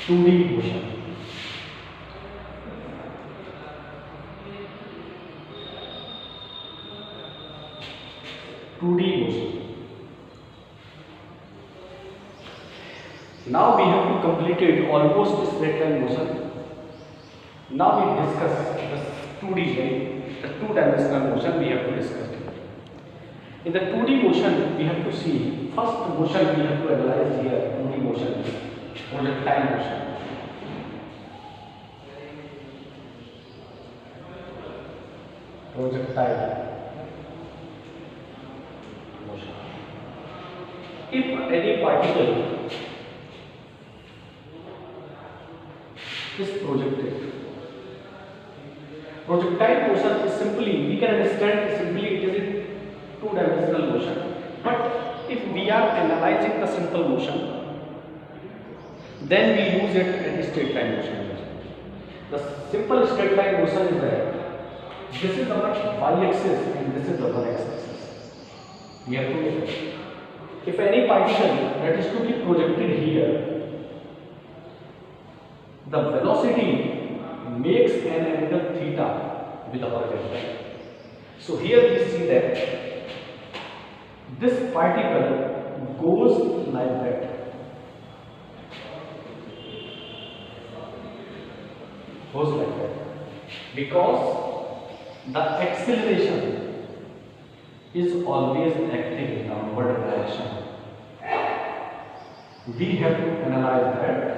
2D motion. 2D motion. Now we have to completed almost straight line motion. Now we discuss the 2D, the two-dimensional motion we have to discuss. In the 2D motion, we have to see first motion we have to analyze here. 2D motion, projectile motion. Projectile motion. If any particle is projected, projectile motion is simply, we can understand simply it is a two-dimensional motion. But if we are analyzing the simple motion, then we use it as a straight line motion. The simple straight line motion is that this is our y-axis and this is our x-axis. We have to look at it. If any particle that is to be projected here, the velocity makes an angle theta with the horizontal. So here we see that this particle goes like that. Goes like that. Because the acceleration is always acting in downward direction. We have to analyze that.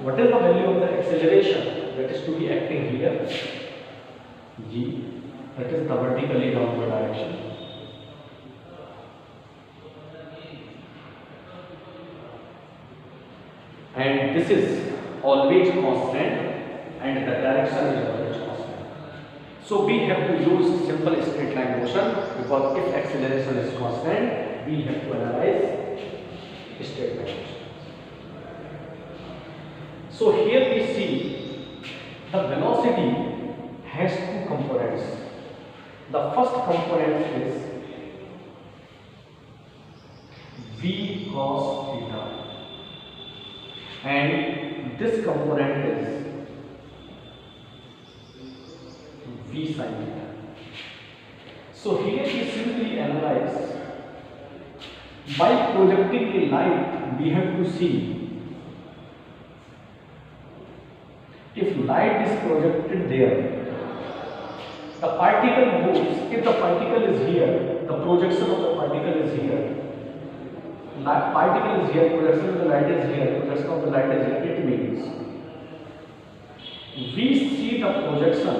What is the value of the acceleration that is to be acting here? G. That is the vertically downward direction. And this is always constant and the direction is always constant. So we have to use simple straight line motion because if acceleration is constant, we have to analyze straight line motion. So here we see the velocity has two components. The first component is v cos theta and this component is v sin theta. So here we simply analyze by projecting the light. We have to see if light is projected there, the particle moves. If the particle is here, the projection of the particle is here. Particle is here, projection of the light is here, projection of the light is here. It means we see the projection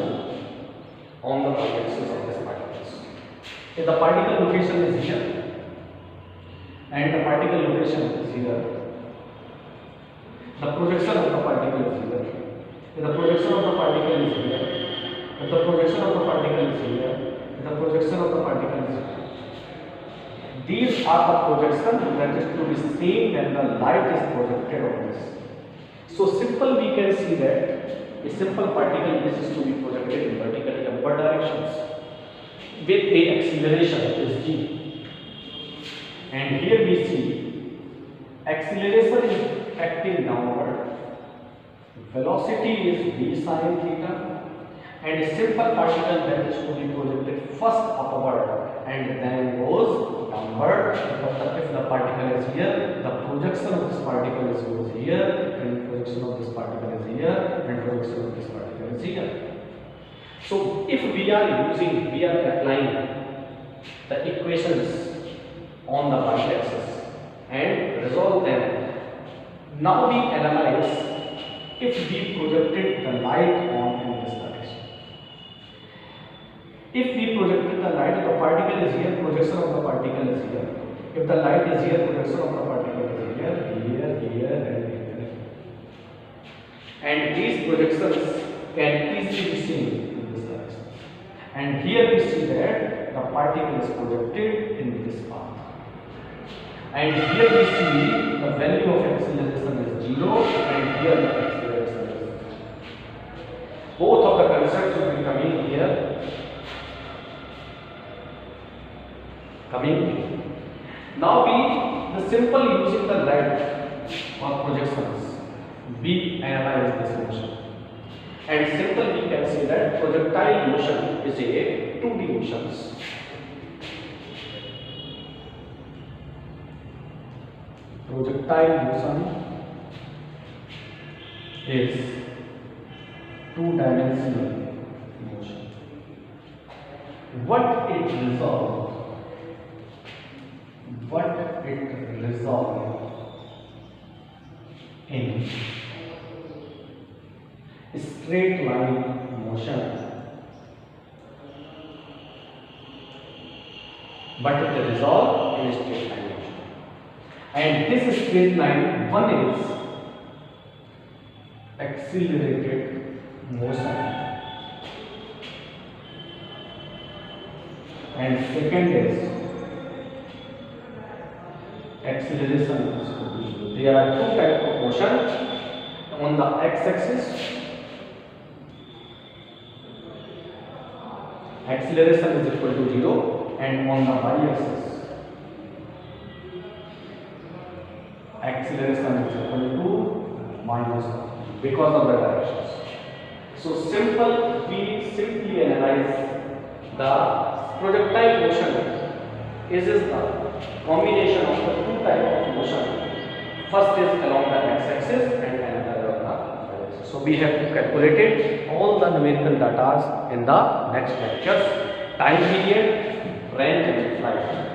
on the y-axis of this particles. If the particle location is here and the particle location is here, the projection of the particle is here. If the projection of the particle is here, if the projection of the particle is here, if the projection of the particle is here. These are the projections that is to be seen when the light is projected on this. So simple we can see that a simple particle this is to be projected in vertically upward directions with a acceleration is g. And here we see acceleration is acting downward. Velocity is v sin theta and a simple particle that is to be projected first upward and then goes downward. If the particle is here, the projection of this particle is goes here and projection of this particle is here and projection of this particle is here. So if we are applying the equations on the y-axis and resolve them. Now we analyze if we projected the light on in this direction. If we projected the light, the particle is here, projection of the particle is here. If the light is here, projection of the particle is here, here, here, and here. And these projections can easily be seen in this direction. And here we see that the particle is projected in this path. And here we see the value of acceleration is 0 and here the acceleration is 0. Both of the concepts will be coming here. Now the simple using the light or projections, we analyze this motion. And simply we can say that projectile motion is a 2D motions. Projectile motion is two-dimensional motion. What it resolves in straight line motion, but it resolves in straight line motion. And this straight line, one is accelerated motion and second is acceleration is equal to 0. There are two types of motion. On the x-axis, acceleration is equal to 0, and on the y-axis, acceleration is equal to minus 1 because of the directions. So we simply analyze the projectile motion is the combination of the two types of motion. First is along the x-axis and another along the y-axis. So we have to calculate it, all the numerical data in the next lectures, time period, range and flight.